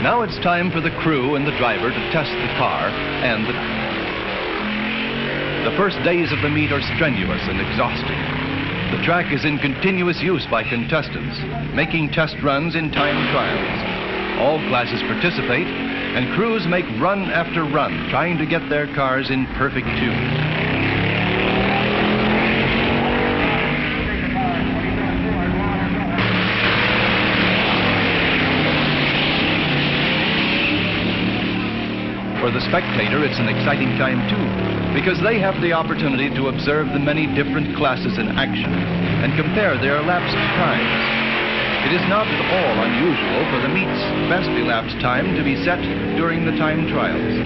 Now it's time for the crew and the driver to test the car and the first days of the meet are strenuous and exhausting. The track is in continuous use by contestants, making test runs in time trials. All classes participate, and crews make run after run, trying to get their cars in perfect tune. For the spectator, it's an exciting time too, because they have the opportunity to observe the many different classes in action and compare their elapsed times. It is not at all unusual for the meet's best elapsed time to be set during the time trials.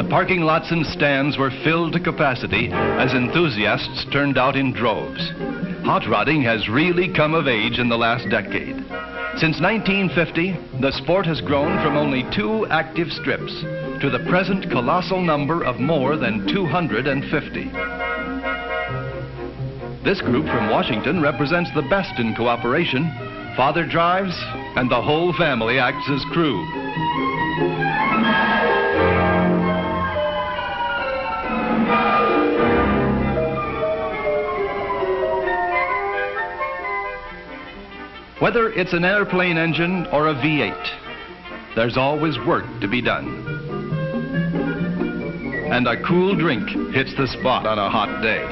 Parking lots and stands were filled to capacity as enthusiasts turned out in droves. Hot rodding has really come of age in the last decade. Since 1950, the sport has grown from only 2 active strips to the present colossal number of more than 250. This group from Washington represents the best in cooperation. Father drives, and the whole family acts as crew. Whether it's an airplane engine or a V8, there's always work to be done. And a cool drink hits the spot on a hot day.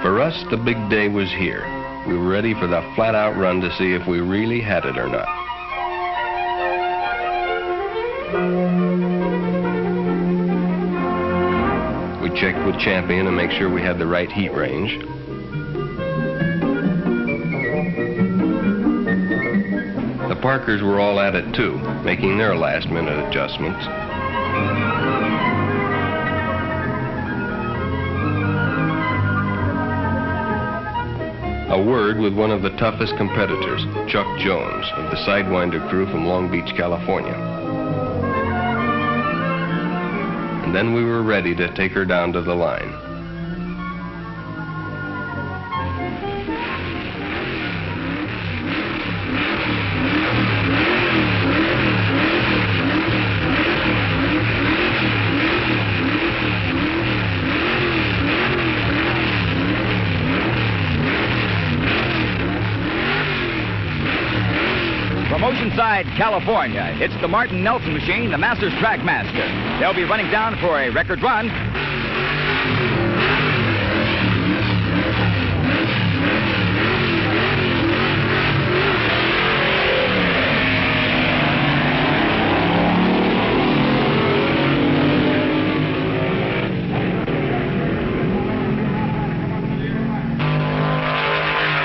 For us, the big day was here. We were ready for the flat-out run to see if we really had it or not. We checked with Champion to make sure we had the right heat range. The Parkers were all at it too, making their last-minute adjustments. A word with one of the toughest competitors, Chuck Jones, of the Sidewinder crew from Long Beach, California. And then we were ready to take her down to the line. From Oceanside, California, it's the Martin Nelson machine, the Masters Trackmaster. They'll be running down for a record run.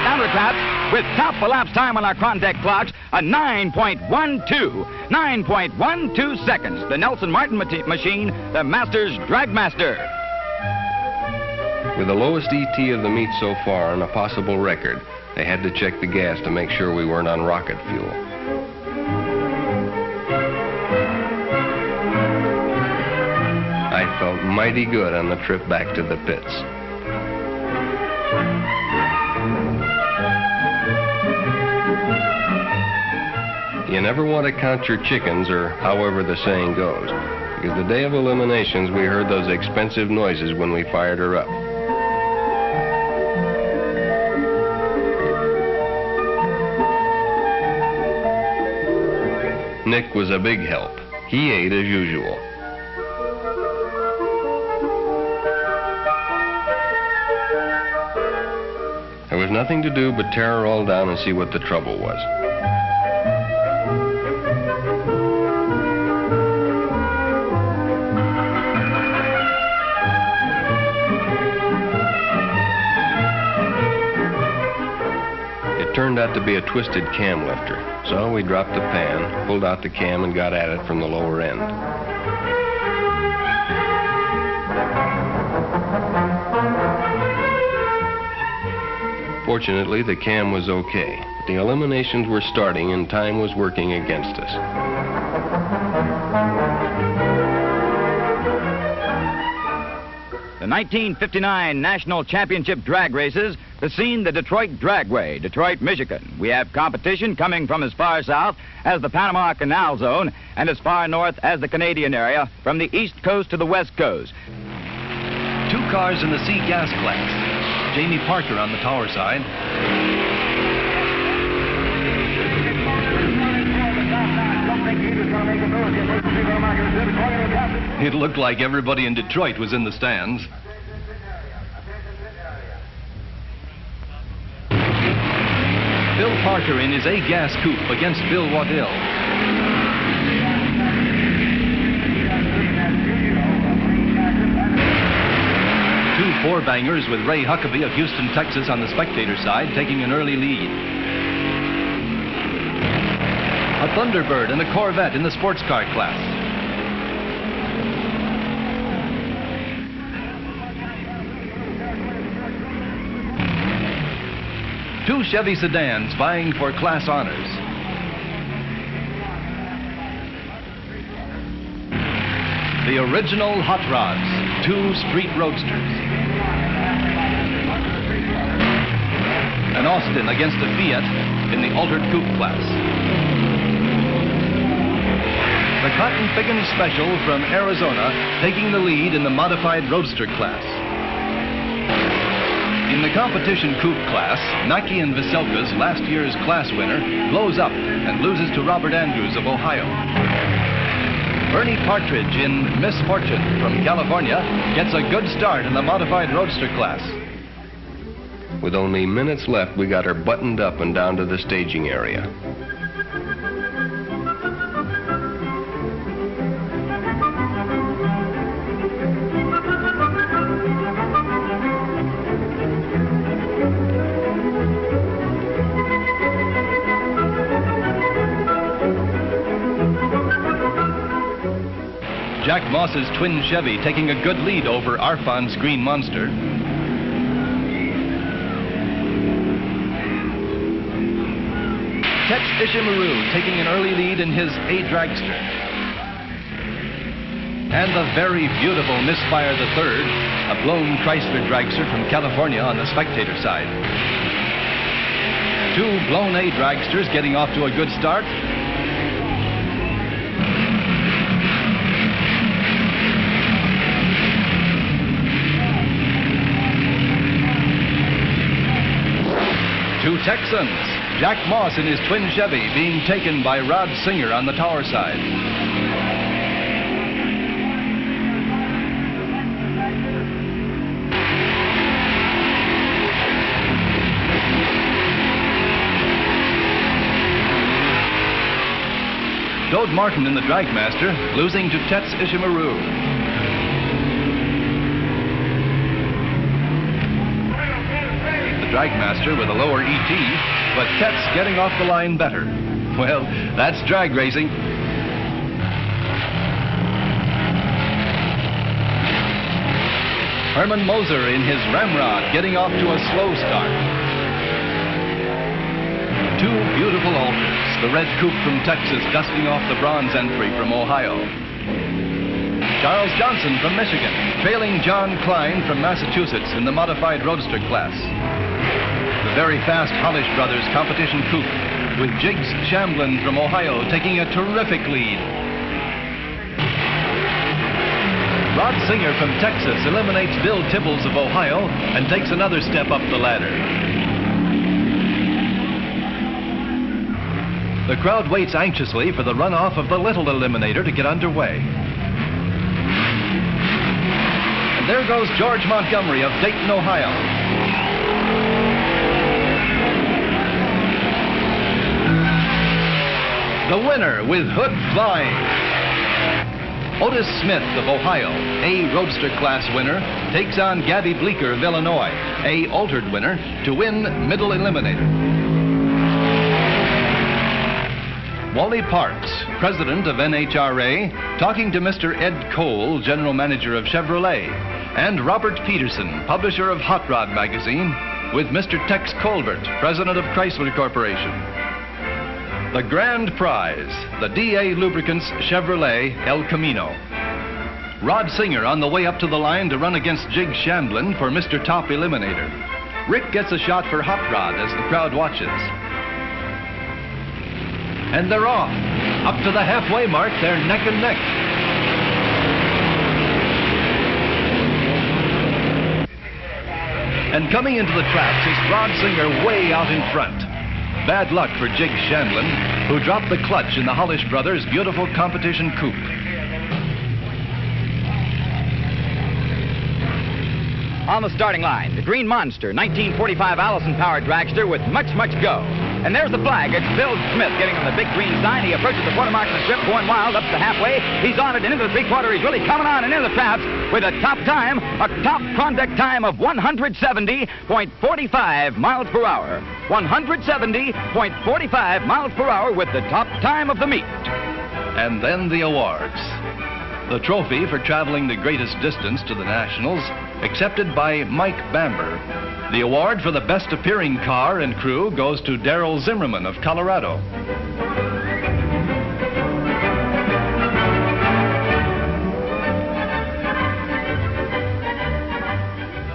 Counterclaps with top elapsed time on our Chrontech clocks, a 9.12 seconds. The Nelson Martin machine, the Masters Dragmaster. With the lowest ET of the meet so far and a possible record, they had to check the gas to make sure we weren't on rocket fuel. I felt mighty good on the trip back to the pits. You never want to count your chickens, or however the saying goes, because the day of eliminations we heard those expensive noises when we fired her up. Nick was a big help. He ate as usual. There was nothing to do but tear her all down and see what the trouble was. It turned out to be a twisted cam lifter, so we dropped the pan, pulled out the cam, and got at it from the lower end. Fortunately, the cam was okay. The eliminations were starting and time was working against us. The 1959 National Championship drag races, the scene, the Detroit Dragway, Detroit, Michigan. We have competition coming from as far south as the Panama Canal Zone and as far north as the Canadian area, from the east coast to the west coast. 2 cars in the C gas class. Jamie Parker on the tower side. It looked like everybody in Detroit was in the stands. Bill Parker in his A-gas coupe against Bill Waddell. 2 4-bangers with Ray Huckabee of Houston, Texas on the spectator side, taking an early lead. A Thunderbird and a Corvette in the sports car class. Two Chevy sedans vying for class honors. The original Hot Rods, 2 street roadsters. An Austin against a Fiat in the altered coupe class. The Cotton Pickens Special from Arizona taking the lead in the modified roadster class. In the competition coupe class, Naki and Veselka's last year's class winner blows up and loses to Robert Andrews of Ohio. Bernie Partridge in Misfortune from California gets a good start in the modified roadster class. With only minutes left, we got her buttoned up and down to the staging area. Jack Moss's twin Chevy taking a good lead over Arfon's Green Monster. Tetch Ishimaru taking an early lead in his A dragster. And the very beautiful Misfire III, a blown Chrysler dragster from California on the spectator side. 2 blown A dragsters getting off to a good start. Two Texans. Jack Moss in his twin Chevy being taken by Rod Singer on the tower side. Dode Martin in the Dragmaster, losing to Tetz Ishimaru. The Dragmaster with a lower ET, but Tetz getting off the line better. Well, that's drag racing. Herman Moser in his Ramrod getting off to a slow start. 2 beautiful alters. The red coupe from Texas dusting off the bronze entry from Ohio. Charles Johnson from Michigan, trailing John Klein from Massachusetts in the modified roadster class. The very fast Hollish Brothers competition coupe, with Jiggs Shamblin from Ohio taking a terrific lead. Rod Singer from Texas eliminates Bill Tibbles of Ohio and takes another step up the ladder. The crowd waits anxiously for the runoff of the little eliminator to get underway. And there goes George Montgomery of Dayton, Ohio. The winner with hood flying. Otis Smith of Ohio, A Roadster Class winner, takes on Gabby Bleeker of Illinois, A Altered winner, to win Middle Eliminator. Wally Parks, president of NHRA, talking to Mr. Ed Cole, general manager of Chevrolet, and Robert Peterson, publisher of Hot Rod magazine, with Mr. Tex Colbert, president of Chrysler Corporation. The grand prize, the DA Lubricants Chevrolet El Camino. Rod Singer on the way up to the line to run against Jig Shandlin for Mr. Top Eliminator. Rick gets a shot for Hot Rod as the crowd watches. And they're off. Up to the halfway mark, they're neck and neck. And coming into the tracks is Rod Singer way out in front. Bad luck for Jig Shandlin, who dropped the clutch in the Hollish Brothers' beautiful competition coupe. On the starting line, the Green Monster, 1945 Allison-powered dragster with much go. And there's the flag. It's Bill Smith getting on the big green sign. He approaches the quarter mark of the strip, going wild up to halfway. He's on it and into the three-quarter. He's really coming on and into the traps with a top time, a top Klondike time of 170.45 miles per hour. 170.45 miles per hour with the top time of the meet. And then the awards. The trophy for traveling the greatest distance to the Nationals, accepted by Mike Bamber. The award for the best appearing car and crew goes to Darrell Zimmerman of Colorado.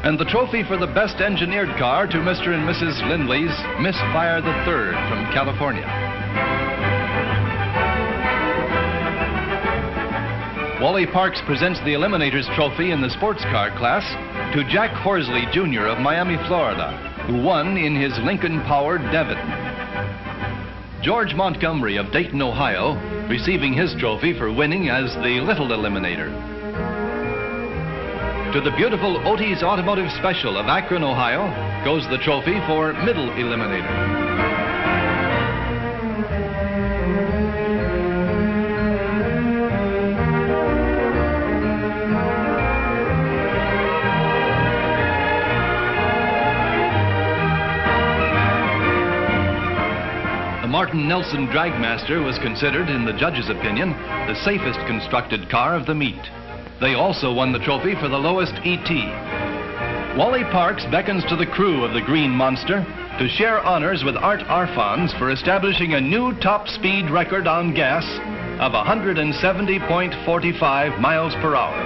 And the trophy for the best engineered car to Mr. and Mrs. Lindley's Misfire III from California. Wally Parks presents the Eliminators Trophy in the sports car class to Jack Horsley, Jr. of Miami, Florida, who won in his Lincoln-powered Devon. George Montgomery of Dayton, Ohio, receiving his trophy for winning as the Little Eliminator. To the beautiful Otis Automotive Special of Akron, Ohio, goes the trophy for Middle Eliminator. Martin Nelson Dragmaster was considered, in the judges' opinion, the safest constructed car of the meet. They also won the trophy for the lowest ET. Wally Parks beckons to the crew of the Green Monster to share honors with Art Arfons for establishing a new top speed record on gas of 170.45 miles per hour.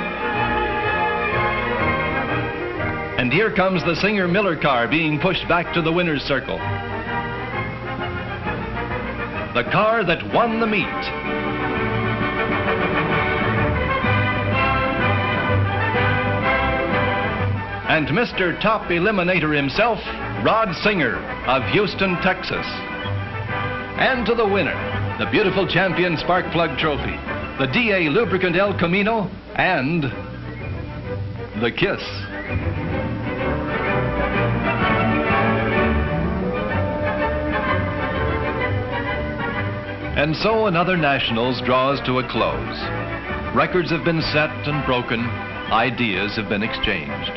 And here comes the Singer-Miller car being pushed back to the winner's circle. The car that won the meet. And Mr. Top Eliminator himself, Rod Singer of Houston, Texas. And to the winner, the beautiful champion spark plug trophy, the DA Lubricant El Camino, and the kiss. And so another Nationals draws to a close. Records have been set and broken. Ideas have been exchanged.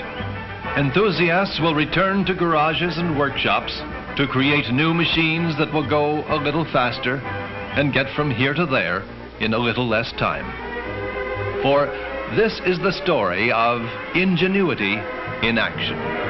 Enthusiasts will return to garages and workshops to create new machines that will go a little faster and get from here to there in a little less time. For this is the story of ingenuity in action.